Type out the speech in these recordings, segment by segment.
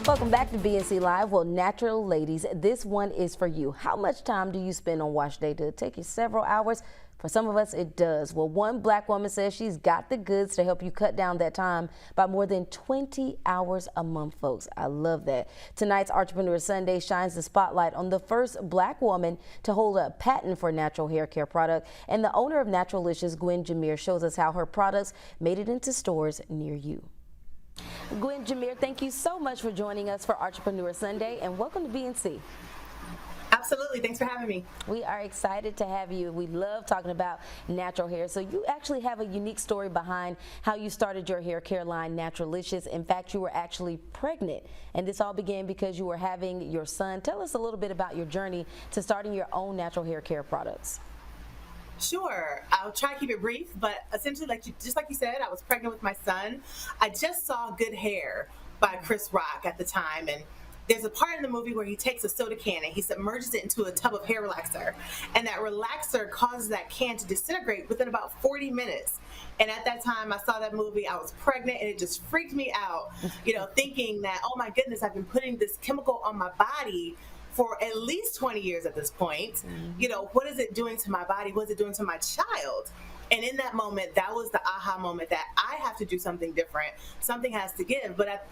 Welcome back to BNC Live. Well, natural ladies, this one is for you. How much time do you spend on wash day? Does it take you several hours? For some of us, it does. Well, one black woman says she's got the goods to help you cut down that time by more than 20 hours a month, folks. I love that. Tonight's Entrepreneur Sunday shines the spotlight on the first black woman to hold a patent for natural hair care product. And the owner of Naturalicious, Gwen Jameer, shows us how her products made it into stores near you. Gwen Jameer, thank you so much for joining us for Entrepreneur Sunday, and welcome to BNC. Absolutely. Thanks for having me. We are excited to have you. We love talking about natural hair. So you actually have a unique story behind how you started your hair care line, Naturalicious. In fact, you were actually pregnant, and this all began because you were having your son. Tell us a little bit about your journey to starting your own natural hair care products. Sure. I'll try to keep it brief, but essentially, just like you said, I was pregnant with my son. I just saw Good Hair by Chris Rock at the time, and there's a part in the movie where he takes a soda can and he submerges it into a tub of hair relaxer, and that relaxer causes that can to disintegrate within about 40 minutes. And at that time I saw that movie, I was pregnant, and it just freaked me out, thinking that, oh my goodness, I've been putting this chemical on my body for at least 20 years at this point. What is it doing to my body? What is it doing to my child? And in that moment, that was the aha moment that I have to do something different. Something has to give. But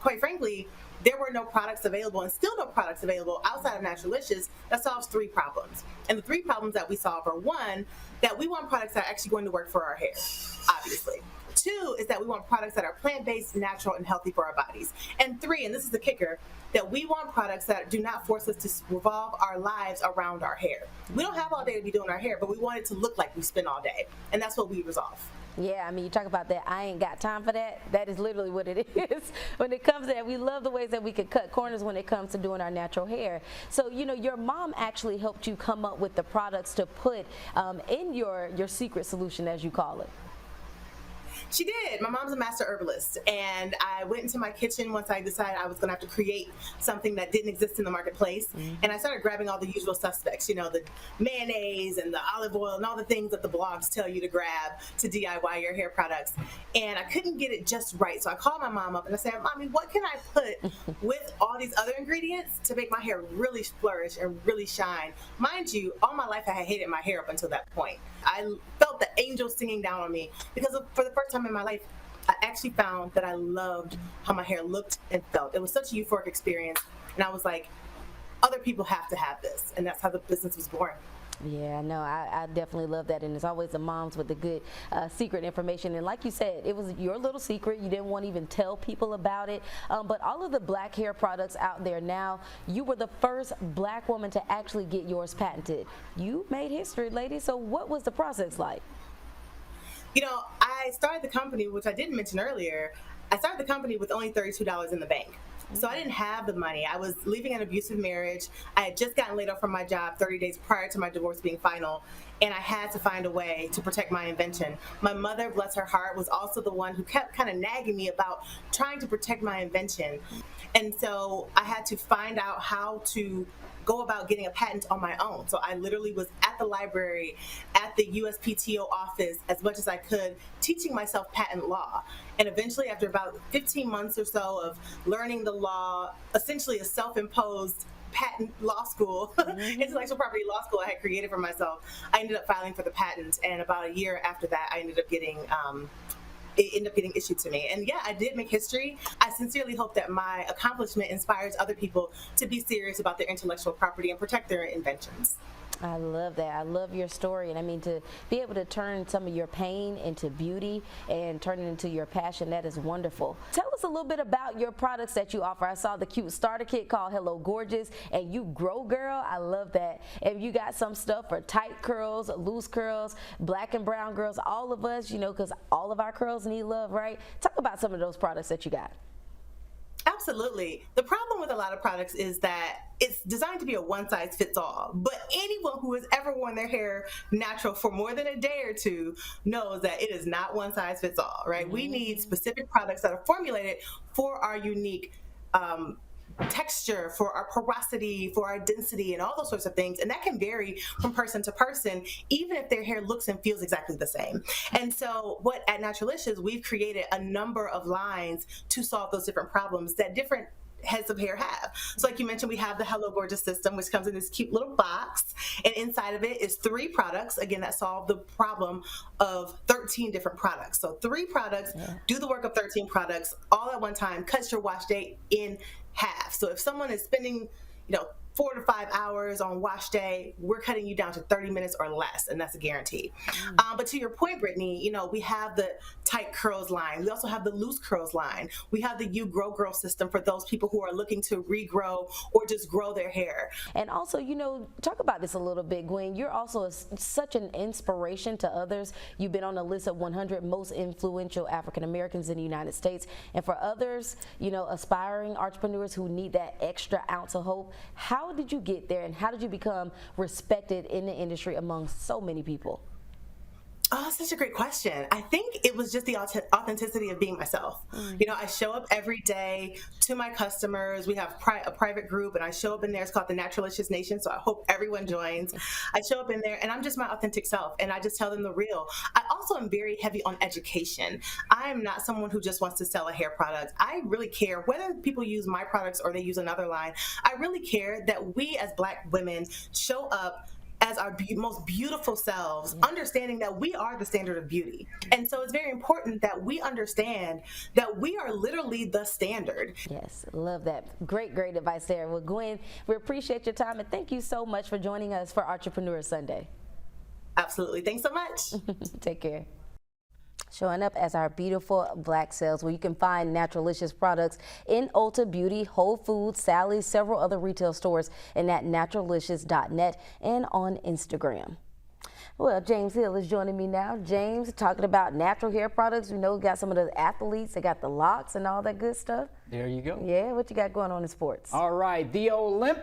quite frankly, there were no products available, and still no products available outside of Naturalicious that solves three problems. And the three problems that we solve are, one, that we want products that are actually going to work for our hair, obviously. Two is that we want products that are plant-based, natural, and healthy for our bodies. And three, and this is the kicker, that we want products that do not force us to revolve our lives around our hair. We don't have all day to be doing our hair, but we want it to look like we spend all day. And that's what we resolve. Yeah, I mean, you talk about that, I ain't got time for that. That is literally what it is. When it comes to that, we love the ways that we could cut corners when it comes to doing our natural hair. So, your mom actually helped you come up with the products to put in your secret solution, as you call it. She did. My mom's a master herbalist, and I went into my kitchen once I decided I was going to have to create something that didn't exist in the marketplace, and I started grabbing all the usual suspects, the mayonnaise and the olive oil and all the things that the blogs tell you to grab to DIY your hair products, and I couldn't get it just right. So I called my mom up and I said, Mommy, what can I put with all these other ingredients to make my hair really flourish and really shine? Mind you, all my life I had hated my hair up until that point. I felt the angels singing down on me because for the first time in my life, I actually found that I loved how my hair looked and felt. It was such a euphoric experience, and I was like, other people have to have this, and that's how the business was born. Yeah, no, I definitely love that, and it's always the moms with the good secret information. And like you said, it was your little secret. You didn't want to even tell people about it. But all of the black hair products out there now, you were the first black woman to actually get yours patented. You made history, ladies. So what was the process like? I started the company, which I didn't mention earlier. I started the company with only $32 in the bank. So I didn't have the money. I was leaving an abusive marriage. I had just gotten laid off from my job 30 days prior to my divorce being final, and I had to find a way to protect my invention. My mother, bless her heart, was also the one who kept kind of nagging me about trying to protect my invention. And so I had to find out how to go about getting a patent on my own. So I literally was at the library, at the USPTO office as much as I could, teaching myself patent law. And eventually, after about 15 months or so of learning the law, essentially a self-imposed patent law school, intellectual property law school I had created for myself, I ended up filing for the patent. And about a year after that, I ended up getting issued to me. And yeah, I did make history. I sincerely hope that my accomplishment inspires other people to be serious about their intellectual property and protect their inventions. I love that. I love your story. And I mean, to be able to turn some of your pain into beauty and turn it into your passion, that is wonderful. Tell us a little bit about your products that you offer. I saw the cute starter kit called Hello Gorgeous, and you grow girl. I love that. And you got some stuff for tight curls, loose curls, black and brown girls, all of us, because all of our curls need love, right? Talk about some of those products that you got. Absolutely. The problem with a lot of products is that it's designed to be a one-size-fits-all. But anyone who has ever worn their hair natural for more than a day or two knows that it is not one-size-fits-all, right? We need specific products that are formulated for our unique texture, for our porosity, for our density, and all those sorts of things. And that can vary from person to person, even if their hair looks and feels exactly the same. And so at Naturalicious, we've created a number of lines to solve those different problems that different heads of hair have. So like you mentioned, we have the Hello Gorgeous system, which comes in this cute little box, and inside of it is 3 products, again, that solve the problem of 13 different products. So 3 products do the work of 13 products all at one time, cuts your wash day in half. So if someone is spending, 4 to 5 hours on wash day, we're cutting you down to 30 minutes or less, and that's a guarantee. But to your point, Brittany, we have the tight curls line. We also have the loose curls line. We have the You Grow Girl system for those people who are looking to regrow or just grow their hair. And also, talk about this a little bit, Gwen. You're also such an inspiration to others. You've been on the list of 100 most influential African Americans in the United States. And for others, aspiring entrepreneurs who need that extra ounce of hope, how did you get there, and how did you become respected in the industry among so many people? Oh, such a great question. I think it was just the authenticity of being myself. I show up every day to my customers. We have a private group, and I show up in there. It's called the Naturalicious Nation, so I hope everyone joins. I show up in there, and I'm just my authentic self, and I just tell them the real. I also am very heavy on education. I am not someone who just wants to sell a hair product. I really care whether people use my products or they use another line. I really care that we as Black women show up as our most beautiful selves, understanding that we are the standard of beauty. And so it's very important that we understand that we are literally the standard. Yes, love that. Great, great advice there. Well, Gwen, we appreciate your time, and thank you so much for joining us for Entrepreneur Sunday. Absolutely. Thanks so much. Take care. Showing up as our beautiful Black selves, where you can find Naturalicious products in Ulta Beauty, Whole Foods, Sally's, several other retail stores, and at naturalicious.net and on Instagram. Well, James Hill is joining me now. James, talking about natural hair products. We got some of the athletes. They got the locks and all that good stuff. There you go. Yeah, what you got going on in sports? All right, the Olympic